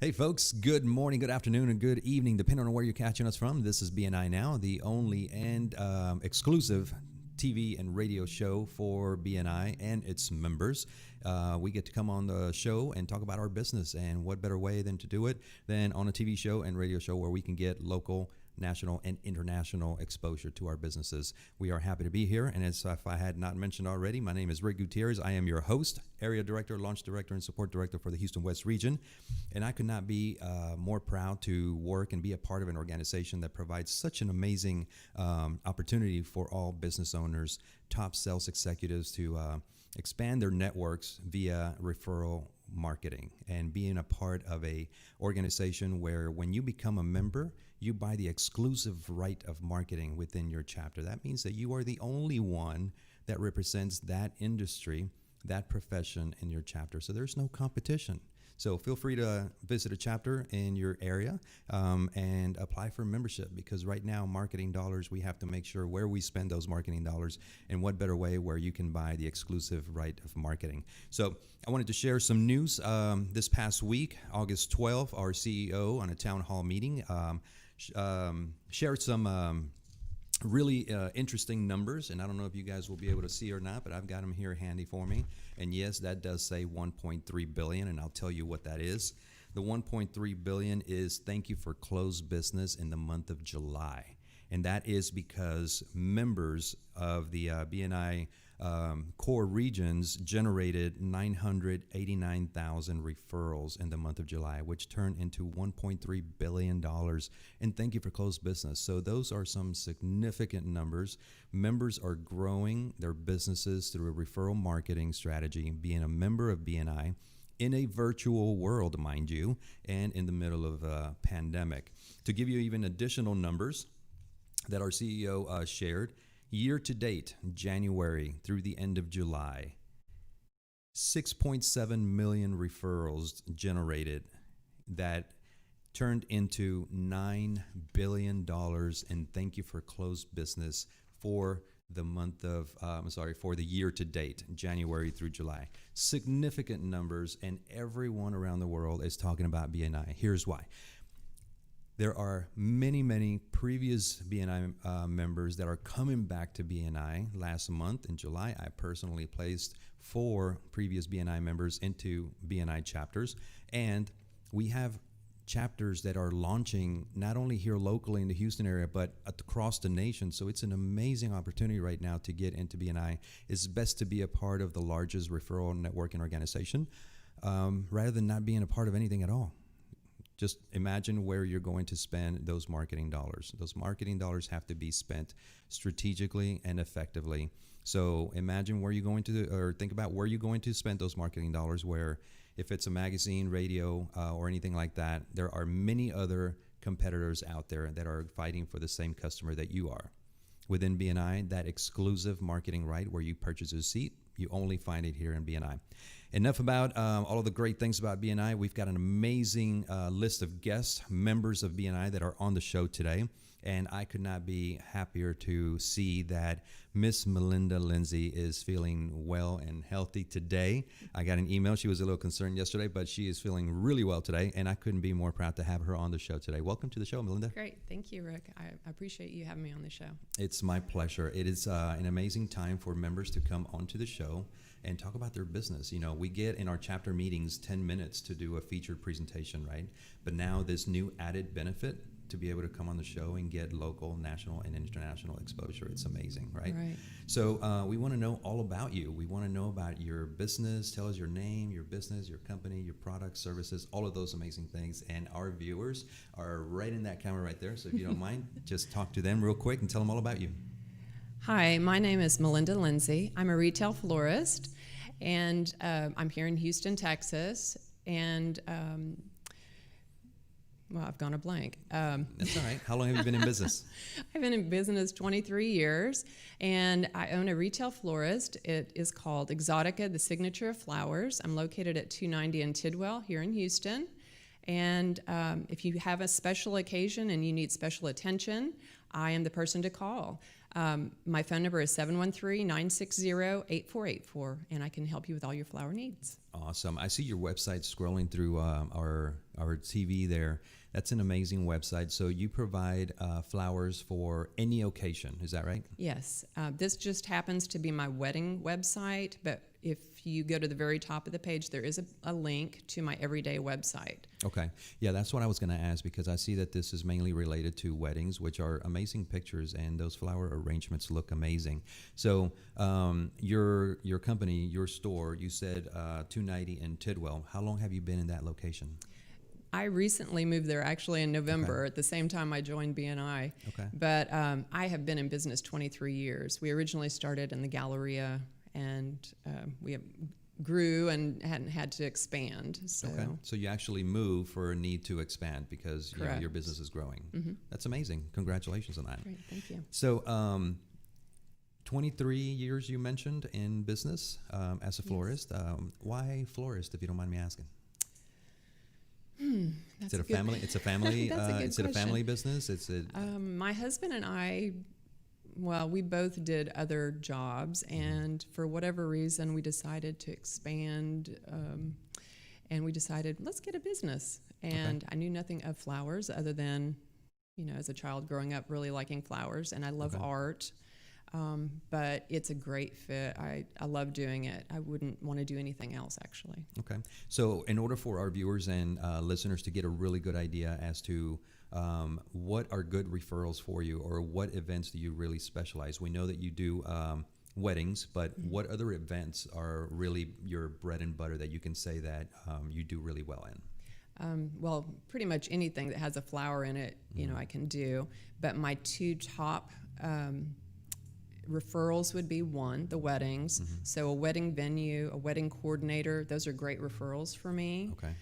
Hey folks, good morning, good afternoon, and good evening, depending on where you're catching us from. This is Bni Now, the only and exclusive TV and radio show for BNI and its members. We get to come on the show and talk about our business, and what better way than to do it than on a TV show and radio show where we can get local, national, and international exposure to our businesses. We are happy to be here, and as if I had not mentioned already, my name is Rick Gutierrez. I am your host, Area Director, Launch Director, and Support Director for the Houston West region, and I could not be more proud to work and be a part of an organization that provides such an amazing opportunity for all business owners, top sales executives to expand their networks via referral marketing, and being a part of a organization where when you become a member, you buy the exclusive right of marketing within your chapter. That means that you are the only one that represents that industry, that profession in your chapter. So there's no competition. So feel free to visit a chapter in your area and apply for membership, because right now, marketing dollars, we have to make sure where we spend those marketing dollars, and what better way where you can buy the exclusive right of marketing. So I wanted to share some news. This past week, August 12th, our CEO on a town hall meeting shared some really interesting numbers, and I don't know if you guys will be able to see or not, but I've got them here handy for me. And yes, that does say 1.3 billion, and I'll tell you what that is. The 1.3 billion is thank you for closed business in the month of July, and that is because members of the BNI core regions generated 989,000 referrals in the month of July, which turned into $1.3 billion in thank you for closed business. So those are some significant numbers. Members are growing their businesses through a referral marketing strategy, being a member of BNI in a virtual world, mind you, and in the middle of a pandemic. To give you even additional numbers that our CEO shared, year to date, January through the end of July, 6.7 million referrals generated that turned into $9 billion in thank you for closed business for the month of, for the year to date, January through July. Significant numbers, and everyone around the world is talking about BNI. Here's why. There are many, many previous BNI members that are coming back to BNI. Last month in July, I personally placed 4 previous BNI members into BNI chapters, and we have chapters that are launching not only here locally in the Houston area, but across the nation. So it's an amazing opportunity right now to get into BNI. It's best to be a part of the largest referral networking organization rather than not being a part of anything at all. Just imagine where you're going to spend those marketing dollars. Those marketing dollars have to be spent strategically and effectively. So imagine where you're going to, or think about where you're going to spend those marketing dollars, where if it's a magazine, radio, or anything like that, there are many other competitors out there that are fighting for the same customer that you are. Within BNI, that exclusive marketing right where you purchase a seat, you only find it here in BNI. Enough about all of the great things about BNI. We've got an amazing list of guests, members of BNI that are on the show today. And I could not be happier to see that Miss Melinda Lindsay is feeling well and healthy today. I got an email. She was a little concerned yesterday, but she is feeling really well today, and I couldn't be more proud to have her on the show today. Welcome to the show, Melinda. Great. Thank you, Rick. I appreciate you having me on the show. It's my pleasure. It is an amazing time for members to come onto the show and talk about their business. You know, we get in our chapter meetings 10 minutes to do a featured presentation, right? But now this new added benefit to be able to come on the show and get local, national, and international exposure. It's amazing, right? Right. So we want to know all about you. We want to know about your business. Tell us your name, your business, your company, your products, services, all of those amazing things. And our viewers are right in that camera right there. So if you don't mind, just talk to them real quick and tell them all about you. Hi, my name is Melinda Lindsay. I'm a retail florist, and I'm here in Houston, Texas. And well, I've gone a blank. That's all right. How long have you been in business? I've been in business 23 years, and I own a retail florist. It is called Exotica, the Signature of Flowers. I'm located at 290 in Tidwell here in Houston. And if you have a special occasion and you need special attention, I am the person to call. My phone number is 713-960-8484, and I can help you with all your flower needs. Awesome. I see your website scrolling through our TV there. That's an amazing website. So you provide flowers for any occasion. Is that right? Yes. This just happens to be my wedding website, but if you go to the very top of the page, there is a link to my everyday website. Okay. Yeah, that's what I was going to ask, because I see that this is mainly related to weddings, which are amazing pictures, and those flower arrangements look amazing. So your company, your store, you said 290 in Tidwell. How long have you been in that location? I recently moved there actually in November, at the same time I joined BNI. Okay. But I have been in business 23 years. We originally started in the Galleria, and we grew and hadn't had to expand. So. Okay. So you actually moved for a need to expand because your business is growing. Mm-hmm. That's amazing. Congratulations on that. Great, thank you. So 23 years you mentioned in business as a florist. Why florist, if you don't mind me asking? Is it a family? It's a family. Is it a family business? My husband and I, well, we both did other jobs, and for whatever reason, we decided to expand, and we decided, let's get a business. And I knew nothing of flowers other than, as a child growing up really liking flowers, and I love art. But it's a great fit. I love doing it. I wouldn't want to do anything else, actually. Okay. So in order for our viewers and listeners to get a really good idea as to what are good referrals for you, or what events do you really specialize? We know that you do weddings, but what other events are really your bread and butter that you can say that you do really well in? Well, pretty much anything that has a flower in it, I can do. But my two top referrals would be one, the weddings. So a wedding venue, a wedding coordinator, those are great referrals for me. Okay.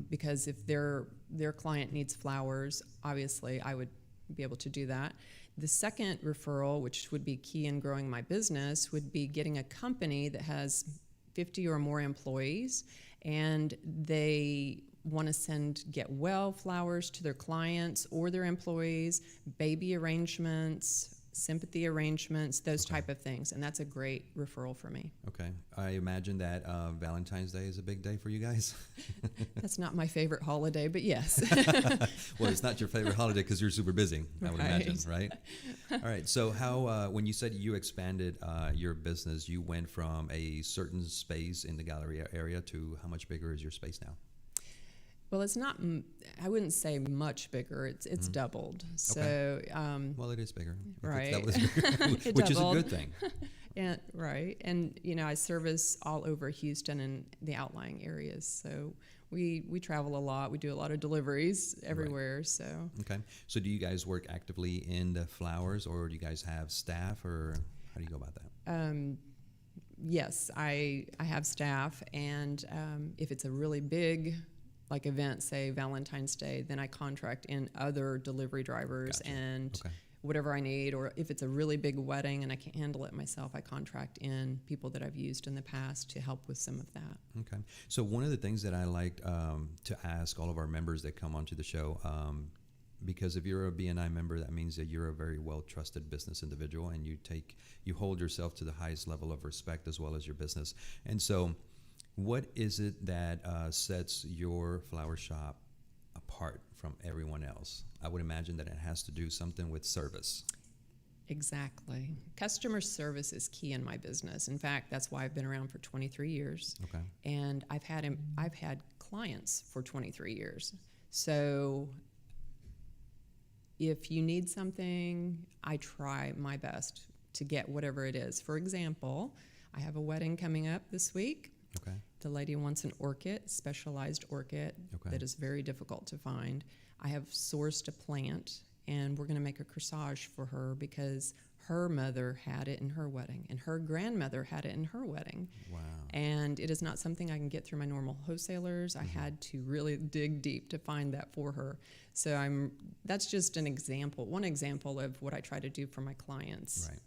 Because if their client needs flowers, obviously I would be able to do that. The second referral, which would be key in growing my business, would be getting a company that has 50 or more employees, and they want to get well flowers to their clients or their employees, baby arrangements, sympathy arrangements, those type of things, and that's a great referral for me. Okay. I imagine that Valentine's Day is a big day for you guys. That's not my favorite holiday, but yes. Well, it's not your favorite holiday because you're super busy, I would imagine, right? All right. So how, when you said you expanded your business, you went from a certain space in the Galleria area to how much bigger is your space now? Well, it's not, I wouldn't say much bigger. It's doubled. So, well, it is bigger. Right. Which is a good thing. And, right. And, I service all over Houston and the outlying areas. So we travel a lot. We do a lot of deliveries everywhere. Right. So. Okay. So do you guys work actively in the flowers, or do you guys have staff, or how do you go about that? Yes, I have staff. And if it's a really big event, say Valentine's Day, then I contract in other delivery drivers and whatever I need. Or if it's a really big wedding and I can't handle it myself, I contract in people that I've used in the past to help with some of that. Okay. So one of the things that I like to ask all of our members that come onto the show, because if you're a BNI member, that means that you're a very well-trusted business individual, and you hold yourself to the highest level of respect as well as your business. And so what is it that sets your flower shop apart from everyone else? I would imagine that it has to do something with service. Exactly. Customer service is key in my business. In fact, that's why I've been around for 23 years. Okay. And I've had clients for 23 years. So if you need something, I try my best to get whatever it is. For example, I have a wedding coming up this week. Okay. The lady wants an orchid, specialized orchid, that is very difficult to find. I have sourced a plant, and we're going to make a corsage for her because her mother had it in her wedding, and her grandmother had it in her wedding. Wow. And it is not something I can get through my normal wholesalers. I had to really dig deep to find that for her. So that's just an example, one example of what I try to do for my clients. Right.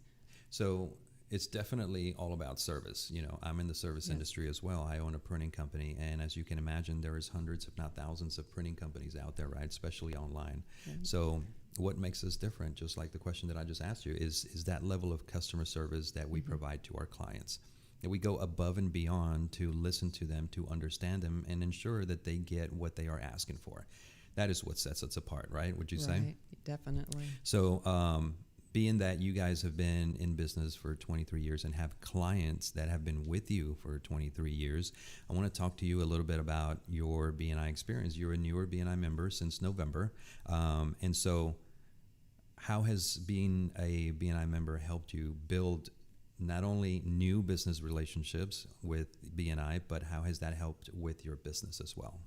So it's definitely all about service. I'm in the service industry as well. I own a printing company, and as you can imagine, there is hundreds, if not thousands, of printing companies out there, right? Especially online. So what makes us different, just like the question that I just asked you, is that level of customer service that we provide to our clients. And we go above and beyond to listen to them, to understand them, and ensure that they get what they are asking for. That is what sets us apart, right? Would you say? Right, definitely. So, being that you guys have been in business for 23 years and have clients that have been with you for 23 years, I want to talk to you a little bit about your BNI experience. You're a newer BNI member since November. And so how has being a BNI member helped you build not only new business relationships with BNI, but how has that helped with your business as well?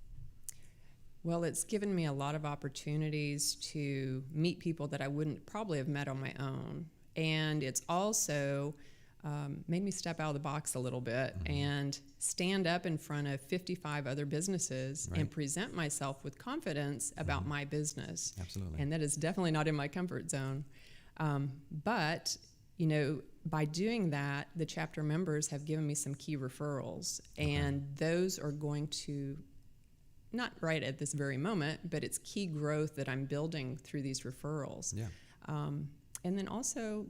Well, it's given me a lot of opportunities to meet people that I wouldn't probably have met on my own. And it's also made me step out of the box a little bit and stand up in front of 55 other businesses and present myself with confidence about my business. Absolutely. And that is definitely not in my comfort zone. But, you know, by doing that, the chapter members have given me some key referrals. And those are going to, not right at this very moment, but it's key growth that I'm building through these referrals. Yeah. And then also,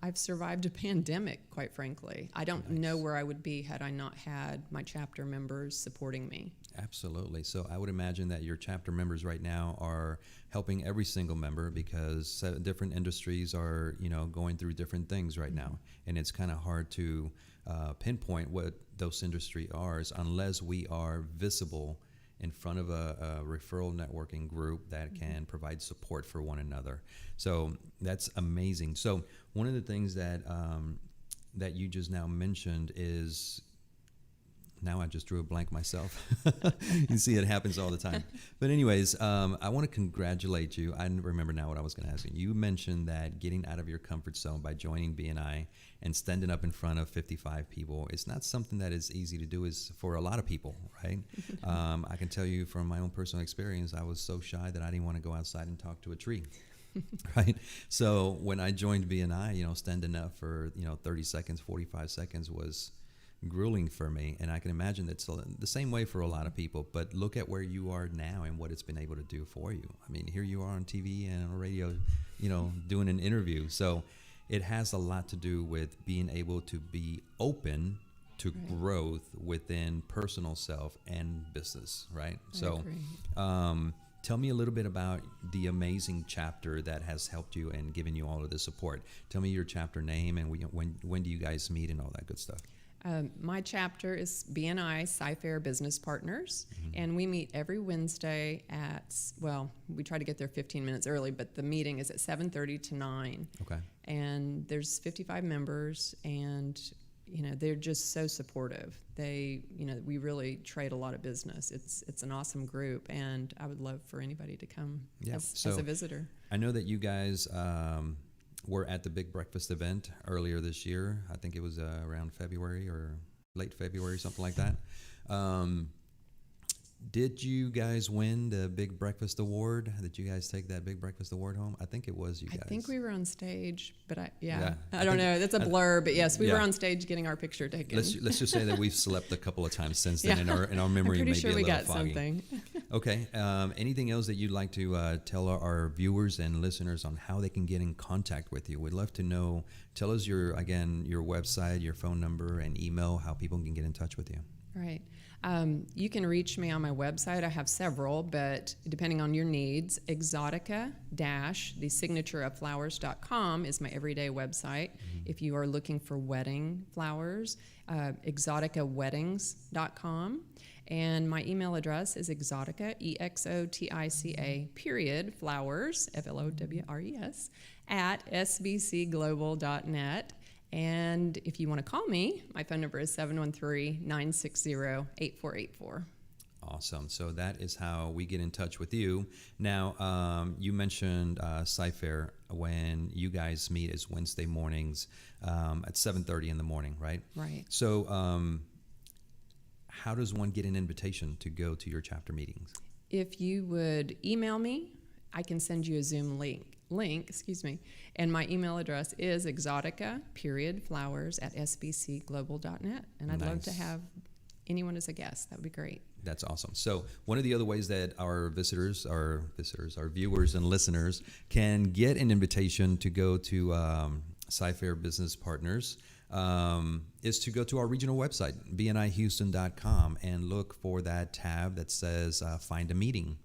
I've survived a pandemic, quite frankly. I don't know where I would be had I not had my chapter members supporting me. Absolutely. So I would imagine that your chapter members right now are helping every single member, because different industries are, you know, going through different things right now. And it's kind of hard to pinpoint what those industries are unless we are visible in front of a referral networking group that can provide support for one another. So that's amazing. So one of the things that that you just now mentioned is, now I just drew a blank myself. You see, it happens all the time. But anyways, I want to congratulate you. I remember now what I was going to ask you. You mentioned that getting out of your comfort zone by joining BNI and standing up in front of 55 people, it's not something that is easy to do is for a lot of people, right? I can tell you from my own personal experience, I was so shy that I didn't want to go outside and talk to a tree. Right. So when I joined BNI, you know, standing up for, 30 seconds, 45 seconds was grueling for me. And I can imagine that's the same way for a lot of people. But look at where you are now and what it's been able to do for you. I mean, here you are on TV and on radio, doing an interview. So it has a lot to do with being able to be open to growth within personal self and business, right? I agree. Tell me a little bit about the amazing chapter that has helped you and given you all of the support. Tell me your chapter name and when do you guys meet and all that good stuff. My chapter is BNI Sci-Fair Business Partners, and we meet every Wednesday we try to get there 15 minutes early, but the meeting is at 7:30 to 9. Okay. And there's 55 members, and they're just so supportive. We really trade a lot of business. It's an awesome group, and I would love for anybody to come as a visitor. I know that you guys were at the Big Breakfast event earlier this year. I think it was around February or late February, something like that. Did you guys win the Big Breakfast Award? Did you guys take that Big Breakfast Award home? I think it was you guys. I think we were on stage, but I don't know. That's a blur, but yes, we were on stage getting our picture taken. Let's just say that we've slept a couple of times since then, and our memory may be a little foggy. I'm pretty sure we got something. Okay. Anything else that you'd like to tell our viewers and listeners on how they can get in contact with you? We'd love to know. Tell us your website, your phone number, and email, how people can get in touch with you. Right. You can reach me on my website. I have several, but depending on your needs, exotica-thesignatureoflowers.com is my everyday website. If you are looking for wedding flowers, exoticaweddings.com. And my email address is exotica, EXOTICA, flowers, FLOWRES, @sbcglobal.net. And if you want to call me, my phone number is 713-960-8484. Awesome. So that is how we get in touch with you. Now, you mentioned Sci-Fair. When you guys meet is Wednesday mornings at 7:30 in the morning, right? Right. So how does one get an invitation to go to your chapter meetings? If you would email me, I can send you a Zoom link, and my email address is exotica-flowers @sbcglobal.net, and I'd love to have anyone as a guest. That would be great. That's awesome. So one of the other ways that our viewers and listeners can get an invitation to go to Sci-Fair Business Partners is to go to our regional website, bnihouston.com, and look for that tab that says Find a Meeting.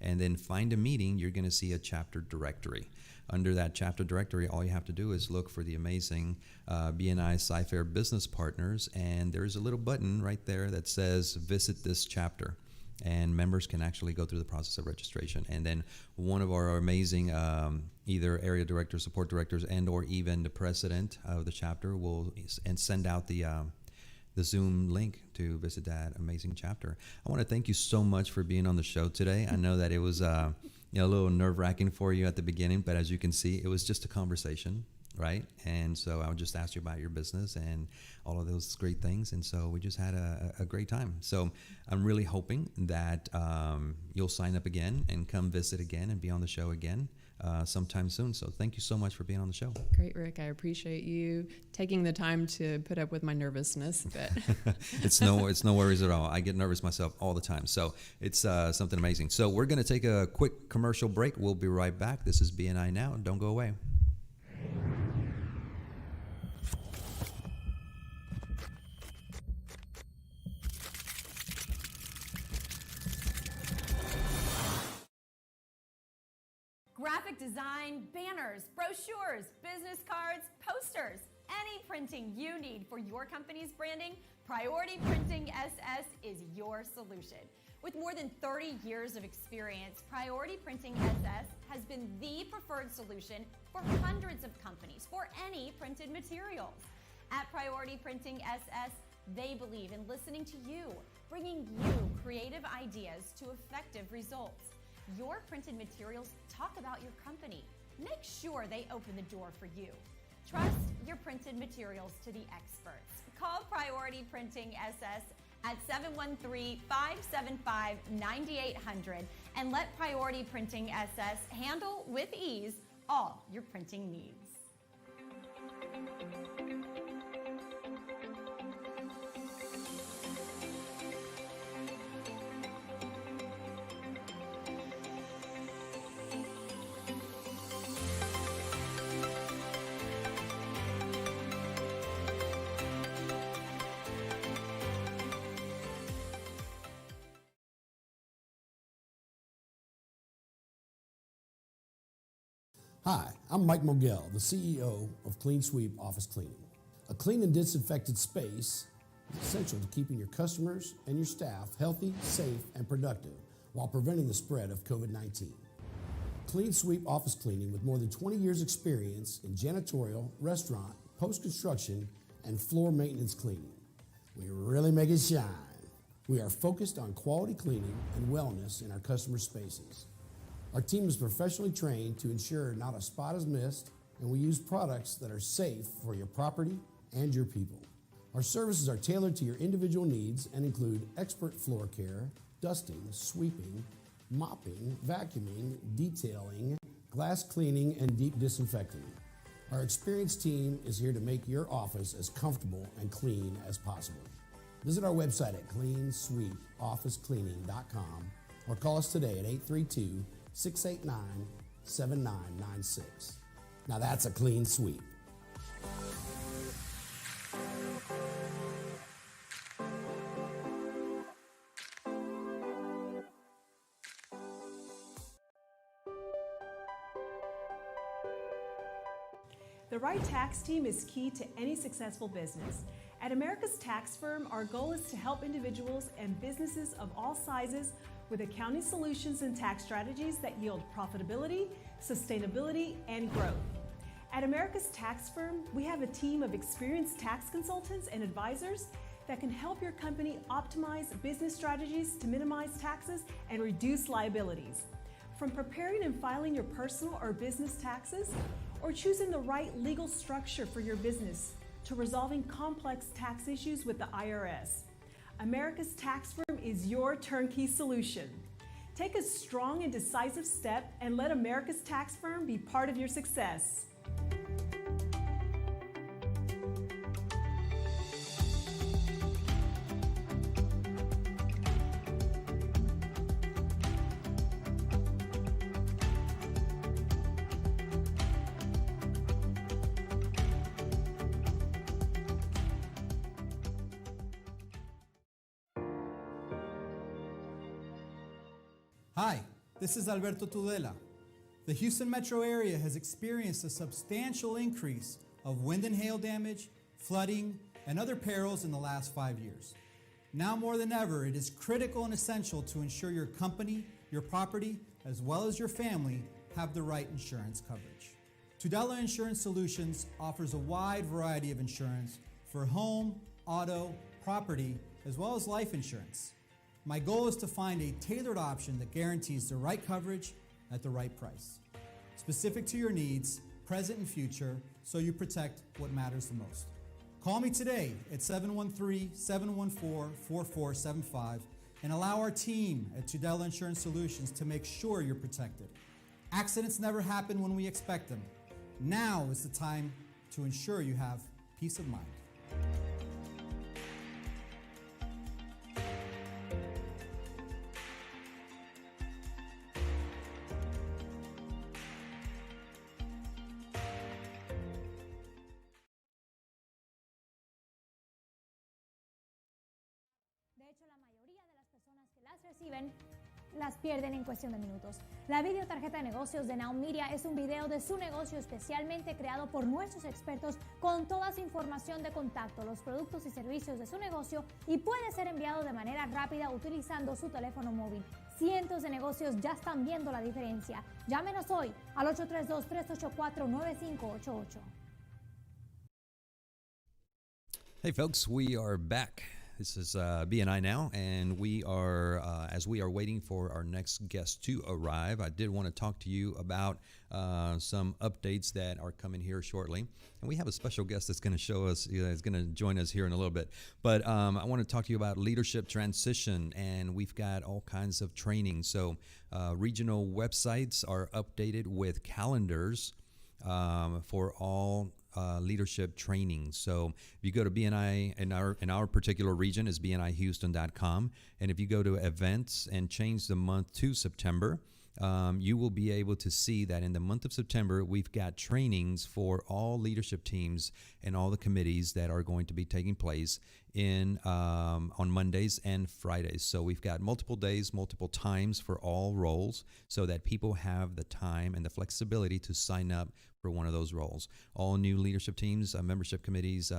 And then Find a Meeting, you're going to see a chapter directory. Under that chapter directory, all you have to do is look for the amazing BNI Sci-Fair Business Partners, and there's a little button right there that says Visit this chapter. And members can actually go through the process of registration. And then one of our amazing either area directors, support directors, and or even the president of the chapter will send out the Zoom link to visit that amazing chapter. I want to thank you so much for being on the show today. I know that it was a little nerve-wracking for you at the beginning, but as you can see, it was just a conversation, right? And so I would just ask you about your business and all of those great things. And so we just had a great time. So I'm really hoping that you'll sign up again and come visit again and be on the show again sometime soon. So thank you so much for being on the show. Great, Rick. I appreciate you taking the time to put up with my nervousness. But it's no worries at all. I get nervous myself all the time. So it's something amazing. So we're going to take a quick commercial break. We'll be right back. This is BNI Now. Don't go away. Graphic design, banners, brochures, business cards, posters, any printing you need for your company's branding, Priority Printing SS is your solution. With more than 30 years of experience, Priority Printing SS has been the preferred solution for hundreds of companies for any printed materials. At Priority Printing SS, they believe in listening to you, bringing you creative ideas to effective results. Your printed materials talk about your company. Make sure they open the door for you. Trust your printed materials to the experts. Call Priority Printing SS at 713-575-9800 and let Priority Printing SS handle with ease all your printing needs. Hi, I'm Mike Mogel, the CEO of Clean Sweep Office Cleaning. A clean and disinfected space is essential to keeping your customers and your staff healthy, safe, and productive while preventing the spread of COVID-19. Clean Sweep Office Cleaning, with more than 20 years experience in janitorial, restaurant, post-construction, and floor maintenance cleaning. We really make it shine. We are focused on quality cleaning and wellness in our customer spaces. Our team is professionally trained to ensure not a spot is missed, and we use products that are safe for your property and your people. Our services are tailored to your individual needs and include expert floor care, dusting, sweeping, mopping, vacuuming, detailing, glass cleaning, and deep disinfecting. Our experienced team is here to make your office as comfortable and clean as possible. Visit our website at cleansweepofficecleaning.com or call us today at 832-689-7996. Now that's a clean sweep. The right tax team is key to any successful business. At America's Tax Firm, our goal is to help individuals and businesses of all sizes with accounting solutions and tax strategies that yield profitability, sustainability, and growth. At America's Tax Firm, we have a team of experienced tax consultants and advisors that can help your company optimize business strategies to minimize taxes and reduce liabilities. From preparing and filing your personal or business taxes, or choosing the right legal structure for your business, to resolving complex tax issues with the IRS. America's Tax Firm is your turnkey solution. Take a strong and decisive step and let America's Tax Firm be part of your success. Hi, this is Alberto Tudela. The Houston metro area has experienced a substantial increase of wind and hail damage, flooding, and other perils in the last 5 years. Now more than ever, it is critical and essential to ensure your company, your property, as well as your family have the right insurance coverage. Tudela Insurance Solutions offers a wide variety of insurance for home, auto, property, as well as life insurance. My goal is to find a tailored option that guarantees the right coverage at the right price, specific to your needs, present and future, so you protect what matters the most. Call me today at 713-714-4475 and allow our team at Tudela Insurance Solutions to make sure you're protected. Accidents never happen when we expect them. Now is the time to ensure you have peace of mind. De hecho, la mayoría de las personas que las reciben las pierden en cuestión de minutos. La videotarjeta de negocios de Now Media es un video de su negocio especialmente creado por nuestros expertos con toda su información de contacto, los productos y servicios de su negocio, y puede ser enviado de manera rápida utilizando su teléfono móvil. Cientos de negocios ya están viendo la diferencia. Llámenos hoy al 832-384-9588. Hey folks, we are back. This is Bni Now, and we are, as we are waiting for our next guest to arrive, I did want to talk to you about some updates that are coming here shortly. And we have a special guest that's going to show us, is going to join us here in a little bit. But I want to talk to you about leadership transition, and we've got all kinds of training. So regional websites are updated with calendars for all leadership training. So if you go to BNI, in our particular region is bnihouston.com, and if you go to events and change the month to September, you will be able to see that in the month of September, we've got trainings for all leadership teams and all the committees that are going to be taking place in on Mondays and Fridays. So we've got multiple days, multiple times for all roles, so that people have the time and the flexibility to sign up for one of those roles. All new leadership teams, membership committees,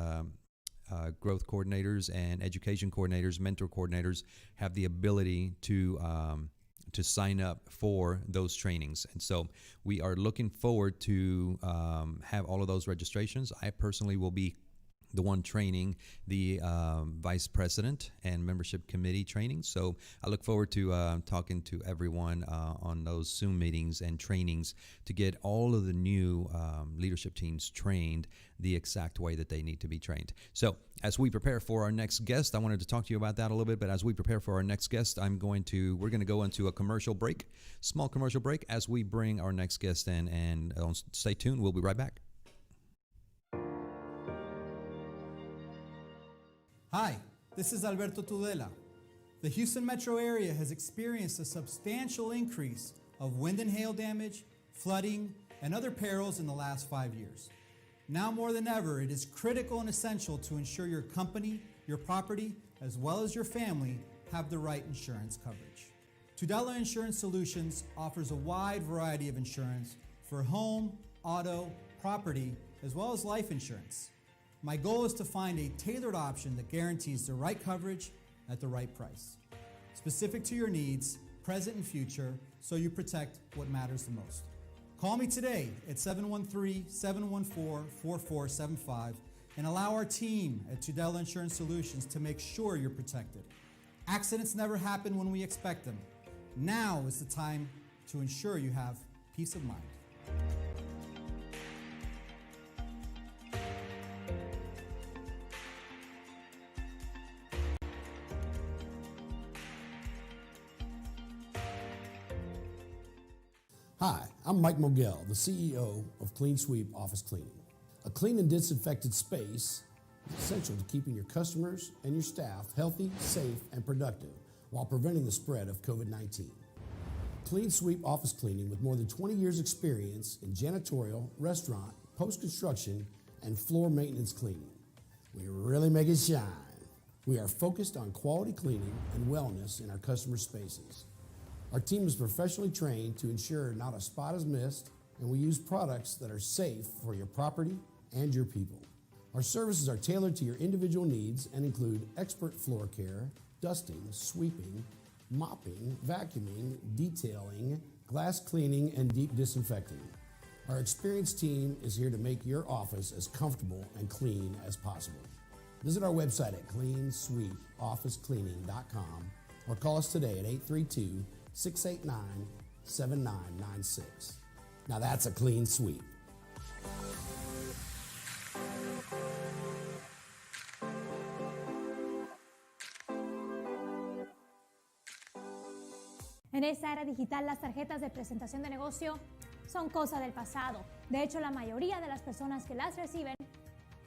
growth coordinators, and education coordinators, mentor coordinators have the ability to sign up for those trainings. And so we are looking forward to have all of those registrations. I personally will be the one training the vice president and membership committee training. So I look forward to talking to everyone on those Zoom meetings and trainings to get all of the new leadership teams trained the exact way that they need to be trained. So as we prepare for our next guest, I wanted to talk to you about that a little bit, but as we prepare for our next guest, we're going to go into a commercial break, small commercial break, as we bring our next guest in, and stay tuned. We'll be right back. Hi, this is Alberto Tudela. The Houston metro area has experienced a substantial increase of wind and hail damage, flooding, and other perils in the last 5 years. Now more than ever, it is critical and essential to ensure your company, your property, as well as your family have the right insurance coverage. Tudela Insurance Solutions offers a wide variety of insurance for home, auto, property, as well as life insurance. My goal is to find a tailored option that guarantees the right coverage at the right price, specific to your needs, present and future, so you protect what matters the most. Call me today at 713-714-4475 and allow our team at Tudela Insurance Solutions to make sure you're protected. Accidents never happen when we expect them. Now is the time to ensure you have peace of mind. Hi, I'm Mike Mogel, the CEO of Clean Sweep Office Cleaning. A clean and disinfected space is essential to keeping your customers and your staff healthy, safe, and productive while preventing the spread of COVID-19. Clean Sweep Office Cleaning, with more than 20 years experience in janitorial, restaurant, post-construction, and floor maintenance cleaning. We really make it shine. We are focused on quality cleaning and wellness in our customer spaces. Our team is professionally trained to ensure not a spot is missed, and we use products that are safe for your property and your people. Our services are tailored to your individual needs and include expert floor care, dusting, sweeping, mopping, vacuuming, detailing, glass cleaning, and deep disinfecting. Our experienced team is here to make your office as comfortable and clean as possible. Visit our website at cleansweepofficecleaning.com or call us today at 832-689-7996. Now that's a clean sweep. En esta era digital, las tarjetas de presentación de negocio son cosa del pasado. De hecho, la mayoría de las personas que las reciben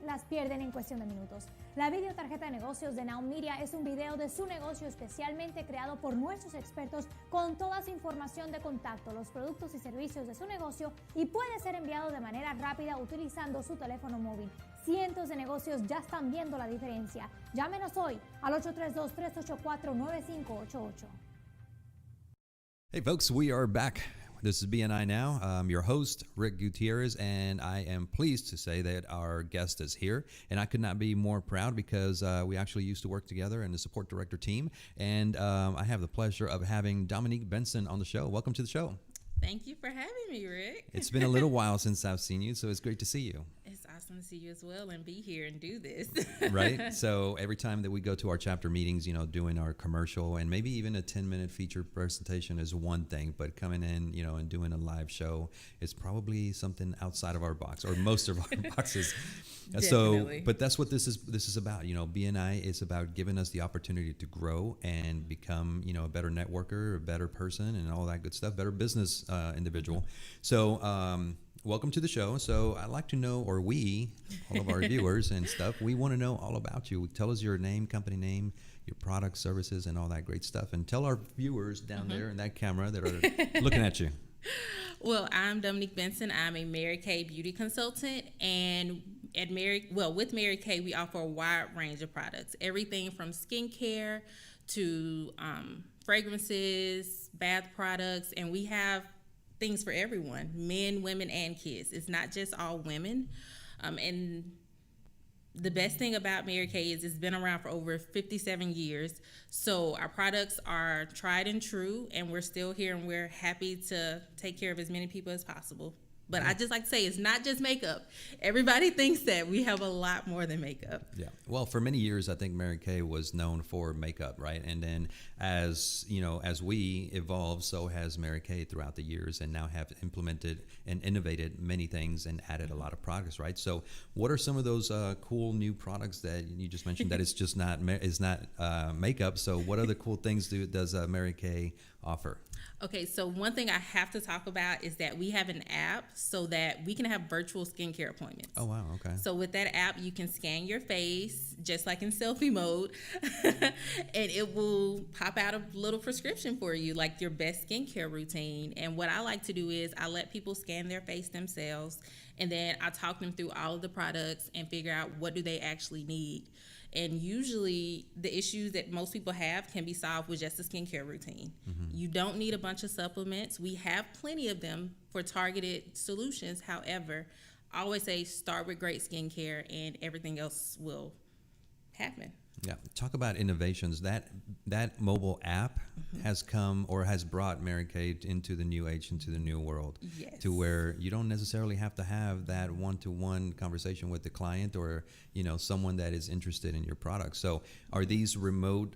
las pierden en cuestión de minutos. La videotarjeta de negocios de Now Media es un video de su negocio especialmente creado por nuestros expertos con toda su información de contacto, los productos y servicios de su negocio, y puede ser enviado de manera rápida utilizando su teléfono móvil. Cientos de negocios ya están viendo la diferencia. Llámenos hoy al 832-384-9588. Hey folks, we are back. This is BNI Now. I'm your host, Rick Gutierrez, and I am pleased to say that our guest is here. And I could not be more proud because we actually used to work together in the support director team. And I have the pleasure of having Dominique Benson on the show. Welcome to the show. Thank you for having me, Rick. It's been a little while since I've seen you, so it's great to see you. It's awesome to see you as well and be here and do this. Right? So every time that we go to our chapter meetings, you know, doing our commercial and maybe even a 10-minute feature presentation is one thing, but coming in, you know, and doing a live show is probably something outside of our box, or most of our boxes. Definitely. But that's what this is about. You know, BNI is about giving us the opportunity to grow and become, you know, a better networker, a better person, and all that good stuff, better business individual. So welcome to the show. So I'd like to know, or we, all of our viewers and stuff, we want to know all about you. Tell us your name, company name, your products, services, and all that great stuff. And tell our viewers down there in that camera that are looking at you. Well, I'm Dominique Benson. I'm a Mary Kay beauty consultant, and with Mary Kay, we offer a wide range of products, everything from skincare to fragrances, bath products, and we have things for everyone, men, women, and kids. It's not just all women. And the best thing about Mary Kay is it's been around for over 57 years. So our products are tried and true, and we're still here, and we're happy to take care of as many people as possible. But I just like to say it's not just makeup. Everybody thinks that we have a lot more than makeup. Yeah. Well, for many years, I think Mary Kay was known for makeup, right? And then as we evolved, so has Mary Kay throughout the years, and now have implemented and innovated many things and added a lot of products, right? So what are some of those cool new products that you just mentioned that it's just not makeup? So what other cool things does Mary Kay offer? Okay, so one thing I have to talk about is that we have an app so that we can have virtual skincare appointments. Oh, wow, okay. So with that app, you can scan your face, just like in selfie mode, and it will pop out a little prescription for you, like your best skincare routine. And what I like to do is I let people scan their face themselves, and then I talk them through all of the products and figure out what do they actually need. And usually the issues that most people have can be solved with just a skincare routine. Mm-hmm. You don't need a bunch of supplements. We have plenty of them for targeted solutions. However, I always say start with great skincare and everything else will happen. Yeah, talk about innovations. That mobile app has come or has brought Mary Kay into the new age, into the new world. Yes. To where you don't necessarily have to have that one-to-one conversation with the client or, you know, someone that is interested in your product. So are these remote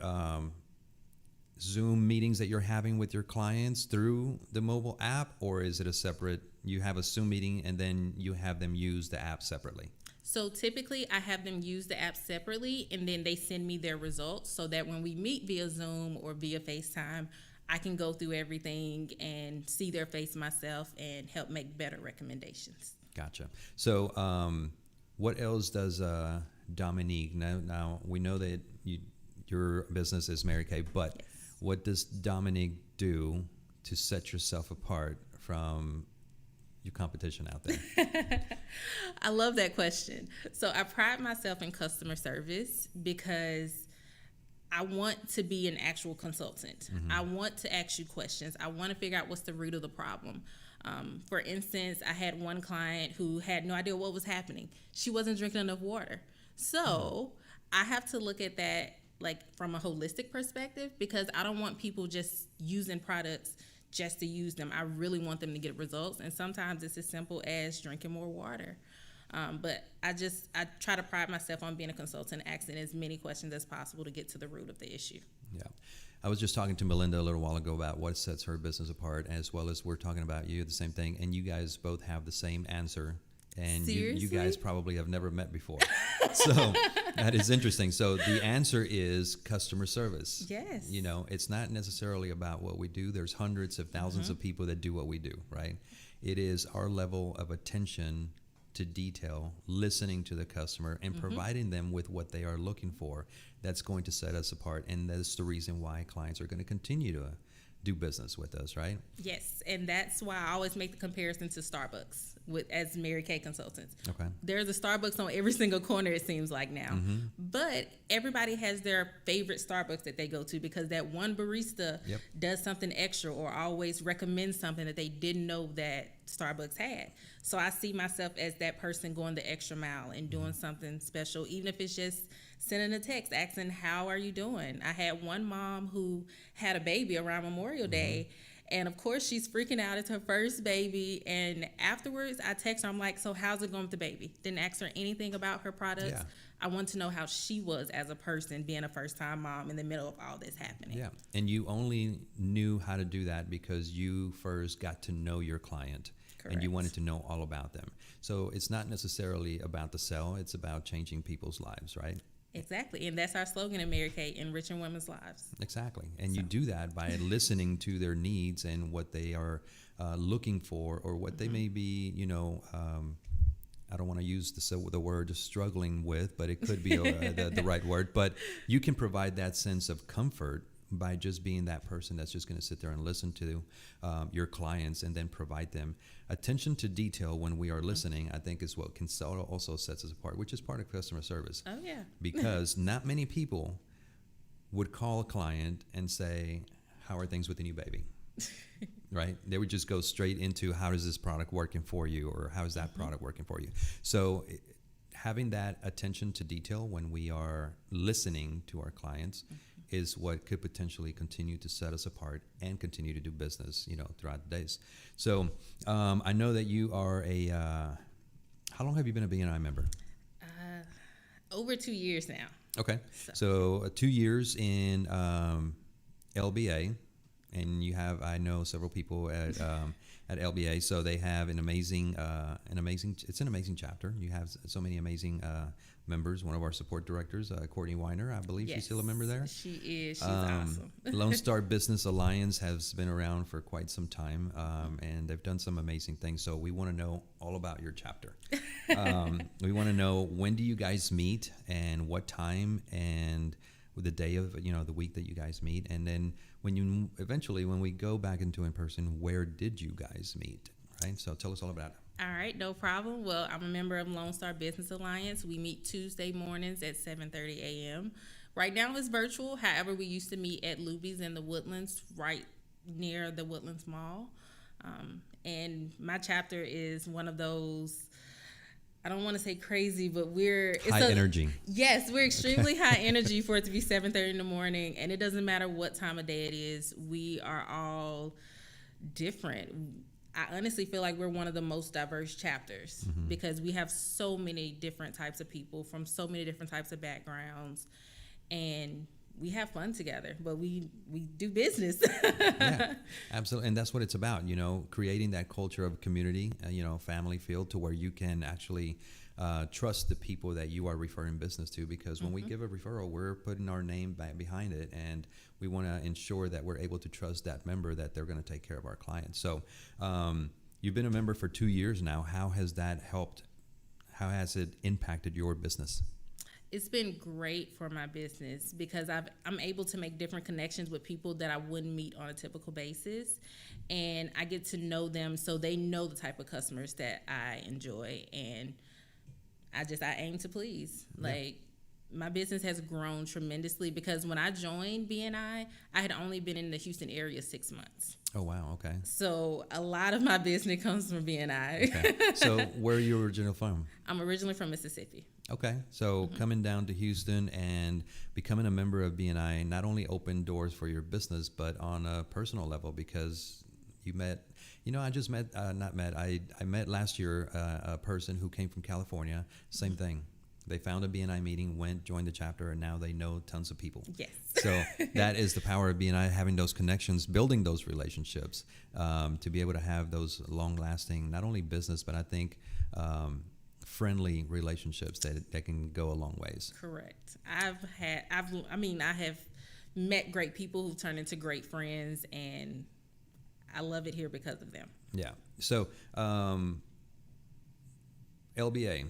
Zoom meetings that you're having with your clients through the mobile app, or is it a separate, you have a Zoom meeting and then you have them use the app separately? So typically I have them use the app separately, and then they send me their results so that when we meet via Zoom or via FaceTime, I can go through everything and see their face myself and help make better recommendations. Gotcha. So what else does Dominique, now we know that your business is Mary Kay, but yes, what does Dominique do to set yourself apart from your competition out there? I love that question. So I pride myself in customer service because I want to be an actual consultant. I want to ask you questions. I want to figure out what's the root of the problem. For instance, I had one client who had no idea what was happening. She wasn't drinking enough water. So I have to look at that like from a holistic perspective, because I don't want people just using products just to use them. I really want them to get results. And sometimes it's as simple as drinking more water. But I try to pride myself on being a consultant, asking as many questions as possible to get to the root of the issue. Yeah. I was just talking to Melinda a little while ago about what sets her business apart, as well as we're talking about you, the same thing. And you guys both have the same answer. And you guys probably have never met before. So that is interesting. So the answer is customer service. Yes. You know, it's not necessarily about what we do. There's hundreds of thousands of people that do what we do, right? It is our level of attention to detail, listening to the customer, and providing them with what they are looking for. That's going to set us apart. And that's the reason why clients are going to continue to do business with us, right? Yes, and that's why I always make the comparison to Starbucks as Mary Kay consultants. Okay. There's a Starbucks on every single corner, it seems like now. But everybody has their favorite Starbucks that they go to, because that one barista does something extra or always recommends something that they didn't know that Starbucks had. So I see myself as that person going the extra mile and doing something special, even if it's just sending a text asking, how are you doing? I had one mom who had a baby around Memorial Day, and of course she's freaking out. It's her first baby, and afterwards I text her, I'm like, so how's it going with the baby? Didn't ask her anything about her products. Yeah. I want to know how she was as a person, being a first-time mom in the middle of all this happening. Yeah, and you only knew how to do that because you first got to know your client. And you wanted to know all about them. So it's not necessarily about the sell, it's about changing people's lives, right? Exactly, and that's our slogan at Mary Kay, enriching women's lives. Exactly, and you do that by listening to their needs and what they are looking for, or what they may be, you know, I don't want to use the word struggling with, but it could be the right word. But you can provide that sense of comfort by just being that person that's just going to sit there and listen to your clients, and then provide them attention to detail when we are listening. I think is what also sets us apart, which is part of customer service. Oh, yeah. Because not many people would call a client and say, how are things with the new baby? Right? They would just go straight into, how is this product working for you, or how is that product working for you? So having that attention to detail when we are listening to our clients is what could potentially continue to set us apart and continue to do business, you know, throughout the days. So I know that you are how long have you been a BNI member? Over 2 years now. Okay. So 2 years in LBA, and you have, I know several people at LBA, so they have an amazing it's an amazing chapter. You have so many amazing members. One of our support directors, Courtney Weiner, I believe she's still a member there. She is. She's awesome. Lone Star Business Alliance has been around for quite some time, and they've done some amazing things. So we want to know all about your chapter. We want to know, when do you guys meet, and what time, and the day of, you know, the week that you guys meet, and then when we go back into in person, where did you guys meet? Right. So tell us all about it. All right, no problem. Well, I'm a member of Lone Star Business Alliance. We meet Tuesday mornings at 7:30 a.m. Right now it's virtual. However, we used to meet at Luby's in the Woodlands, right near the Woodlands Mall. And my chapter is one of those, I don't want to say crazy, but high energy. Yes, we're extremely high energy for it to be 7:30 in the morning, and it doesn't matter what time of day it is. We are all different. I honestly feel like we're one of the most diverse chapters, because we have so many different types of people from so many different types of backgrounds, and we have fun together, but we do business. Yeah, absolutely. And that's what it's about, you know, creating that culture of community, you know, family feel, to where you can actually trust the people that you are referring business to, because when we give a referral, we're putting our name behind it, and we want to ensure that we're able to trust that member that they're going to take care of our clients. So you've been a member for 2 years now. How has that helped? How has it impacted your business? It's been great for my business, because I'm able to make different connections with people that I wouldn't meet on a typical basis, and I get to know them, so they know the type of customers that I enjoy, and I aim to please. Like, my business has grown tremendously because when I joined BNI, I had only been in the Houston area 6 months. Oh, wow. Okay. So a lot of my business comes from BNI. Okay. So where are you originally from? I'm originally from Mississippi. Okay. So coming down to Houston and becoming a member of BNI not only opened doors for your business, but on a personal level because you met, I just met, I met last year a person who came from California. Same thing. They found a BNI meeting, joined the chapter, and now they know tons of people. Yes. So that is the power of BNI, having those connections, building those relationships, to be able to have those long-lasting, not only business, but I think friendly relationships that can go a long ways. Correct. I have met great people who've turned into great friends, and I love it here because of them. Yeah. So LBA,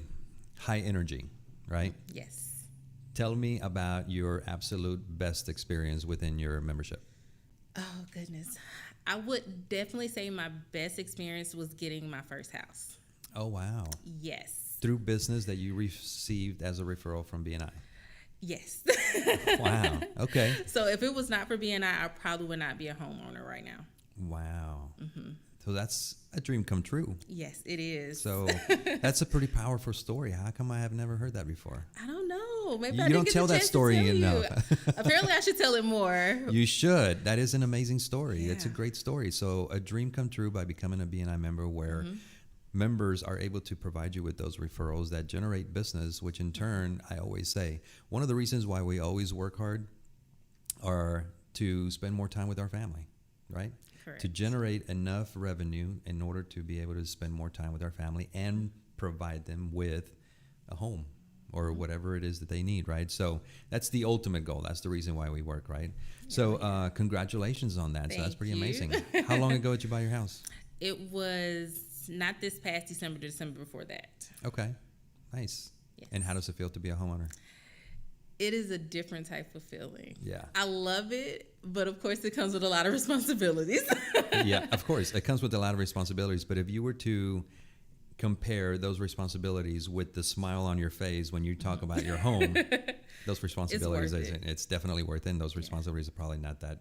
high energy, right? Yes. Tell me about your absolute best experience within your membership. Oh, goodness. I would definitely say my best experience was getting my first house. Oh, wow. Yes. Through business that you received as a referral from BNI. Yes. Wow. Okay. So if it was not for BNI, I probably would not be a homeowner right now. Wow. Mm-hmm. So that's a dream come true. Yes, it is. So that's a pretty powerful story. How come I have never heard that before? I don't know. Maybe You I didn't don't get tell the that chance story to tell enough. you. Apparently, I should tell it more. You should. That is an amazing story. Yeah. It's a great story. So a dream come true by becoming a BNI member where members are able to provide you with those referrals that generate business, which in turn, I always say, one of the reasons why we always work hard are to spend more time with our family, right? Correct. To generate enough revenue in order to be able to spend more time with our family and provide them with a home or whatever it is that they need, right? So that's the ultimate goal. That's the reason why we work, right? So congratulations on that. So that's pretty amazing. How long ago did you buy your house? It was not this past December, December before that. Okay, nice. Yes. And how does it feel to be a homeowner? It is a different type of feeling. Yeah. I love it, but of course it comes with a lot of responsibilities. Yeah, of course. It comes with a lot of responsibilities. But if you were to compare those responsibilities with the smile on your face when you talk about your home, those responsibilities, it's definitely worth it. And those responsibilities are probably not that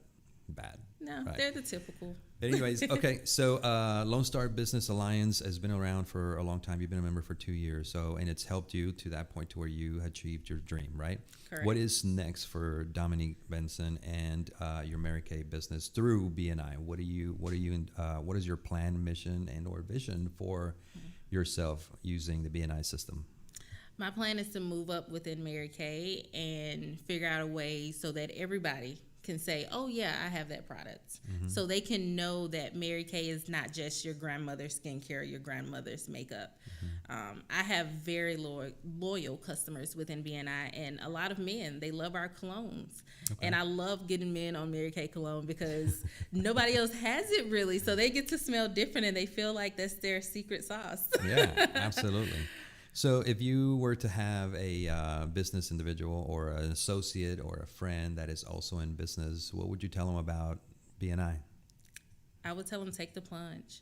bad. No, right? they're the typical. But anyways, okay. So Lone Star Business Alliance has been around for a long time. You've been a member for 2 years. So, and it's helped you to that point to where you achieved your dream, right? Correct. What is next for Dominique Benson and your Mary Kay business through BNI? What is your plan, mission, and or vision for yourself using the BNI system? My plan is to move up within Mary Kay and figure out a way so that everybody can say, oh yeah, I have that product. So they can know that Mary Kay is not just your grandmother's skincare, your grandmother's makeup. I have very loyal customers within BNI, and a lot of men, they love our colognes. Okay. And I love getting men on Mary Kay cologne because nobody else has it really. So they get to smell different and they feel like that's their secret sauce. Yeah, absolutely. So if you were to have a business individual or an associate or a friend that is also in business, what would you tell them about BNI? I would tell them take the plunge.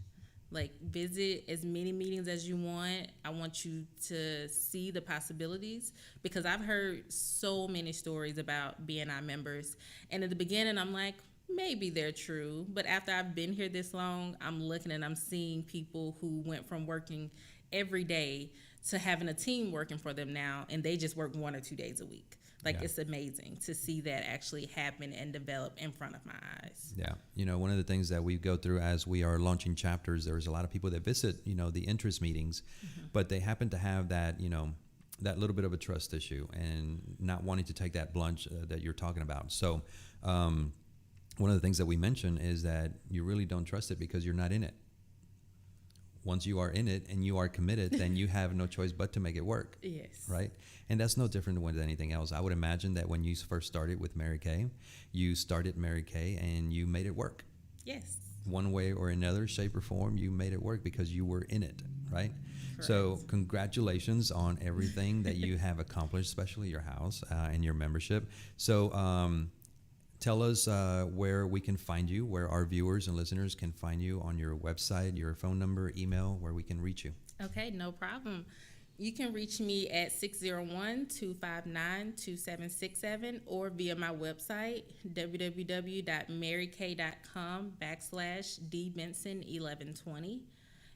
Like, visit as many meetings as you want. I want you to see the possibilities because I've heard so many stories about BNI members. And at the beginning, I'm like, maybe they're true. But after I've been here this long, I'm looking and I'm seeing people who went from working every day to having a team working for them now, and they just work 1 or 2 days a week. Like, It's amazing to see that actually happen and develop in front of my eyes. Yeah. One of the things that we go through as we are launching chapters, there's a lot of people that visit, the interest meetings, but they happen to have that, that little bit of a trust issue and not wanting to take that plunge that you're talking about. So one of the things that we mention is that you really don't trust it because you're not in it. Once you are in it and you are committed, then you have no choice but to make it work. Yes. Right? And that's no different than anything else. I would imagine that when you first started with Mary Kay, you started Mary Kay and you made it work. Yes. One way or another, shape or form, you made it work because you were in it, right? Correct. So congratulations on everything that you have accomplished, especially your house and your membership. So tell us where we can find you, where our viewers and listeners can find you on your website, your phone number, email, where we can reach you. Okay, no problem. You can reach me at 601-259-2767 or via my website, www.maryk.com/dbenson1120.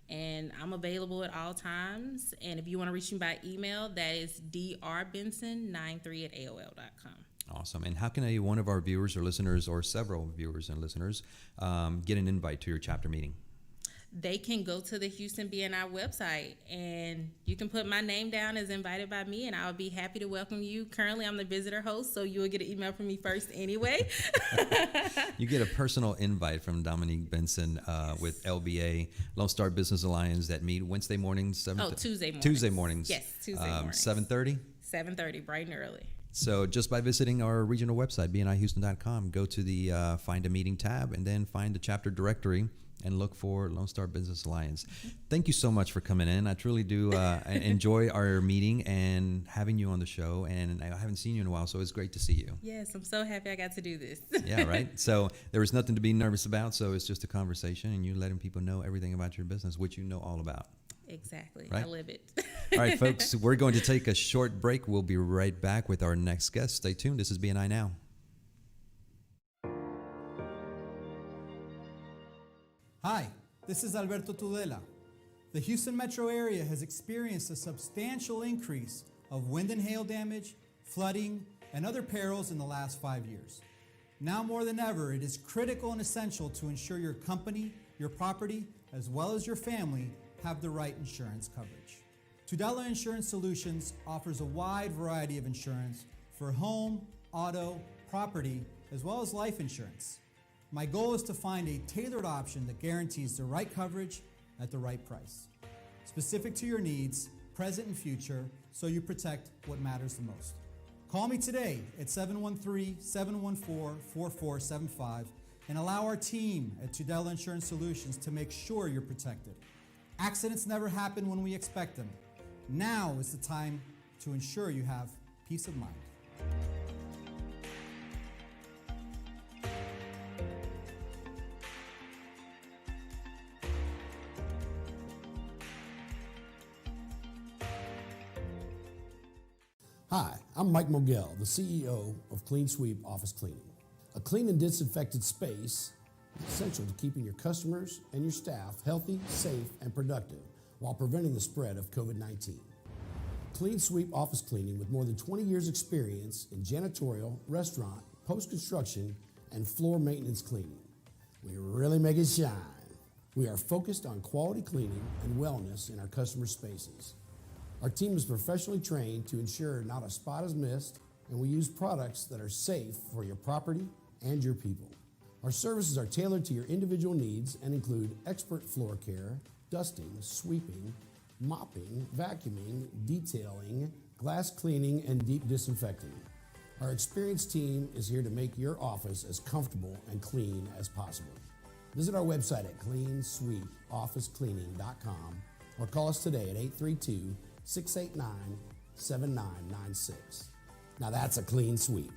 And I'm available at all times. And if you want to reach me by email, that is drbenson93@aol.com. Awesome. And how can one of our viewers or listeners, or several viewers and listeners, get an invite to your chapter meeting? They can go to the Houston BNI website, and you can put my name down as invited by me, and I'll be happy to welcome you. Currently, I'm the visitor host, so you'll get an email from me first anyway. You get a personal invite from Dominique Benson with LBA, Lone Star Business Alliance, that meet Wednesday mornings. Tuesday mornings. Tuesday mornings. Yes, Tuesday mornings. 7:30? 7:30, bright and early. So just by visiting our regional website, bnihouston.com, go to the Find a Meeting tab, and then find the chapter directory and look for Lone Star Business Alliance. Thank you so much for coming in. I truly do enjoy our meeting and having you on the show, and I haven't seen you in a while, so it's great to see you. Yes, I'm so happy I got to do this. Yeah, right? So there was nothing to be nervous about, so it's just a conversation, and you letting people know everything about your business, which you know all about. Exactly. Right? I live it. All right, folks, we're going to take a short break. We'll be right back with our next guest. Stay tuned. This is BNI Now. Hi, this is Alberto Tudela. The Houston metro area has experienced a substantial increase of wind and hail damage, flooding, and other perils in the last 5 years. Now more than ever, it is critical and essential to ensure your company, your property, as well as your family have the right insurance coverage. Tudela Insurance Solutions offers a wide variety of insurance for home, auto, property, as well as life insurance. My goal is to find a tailored option that guarantees the right coverage at the right price, specific to your needs, present and future, so you protect what matters the most. Call me today at 713-714-4475 and allow our team at Tudela Insurance Solutions to make sure you're protected. Accidents never happen when we expect them. Now is the time to ensure you have peace of mind. Hi, I'm Mike Mogel, the CEO of Clean Sweep Office Cleaning. A clean and disinfected space is essential to keeping your customers and your staff healthy, safe, and productive while preventing the spread of COVID-19. Clean Sweep Office Cleaning, with more than 20 years experience in janitorial, restaurant, post-construction, and floor maintenance cleaning. We really make it shine. We are focused on quality cleaning and wellness in our customer spaces. Our team is professionally trained to ensure not a spot is missed, and we use products that are safe for your property and your people. Our services are tailored to your individual needs and include expert floor care, dusting, sweeping, mopping, vacuuming, detailing, glass cleaning, and deep disinfecting. Our experienced team is here to make your office as comfortable and clean as possible. Visit our website at cleansweepofficecleaning.com or call us today at 832-689-7996. Now that's a clean sweep.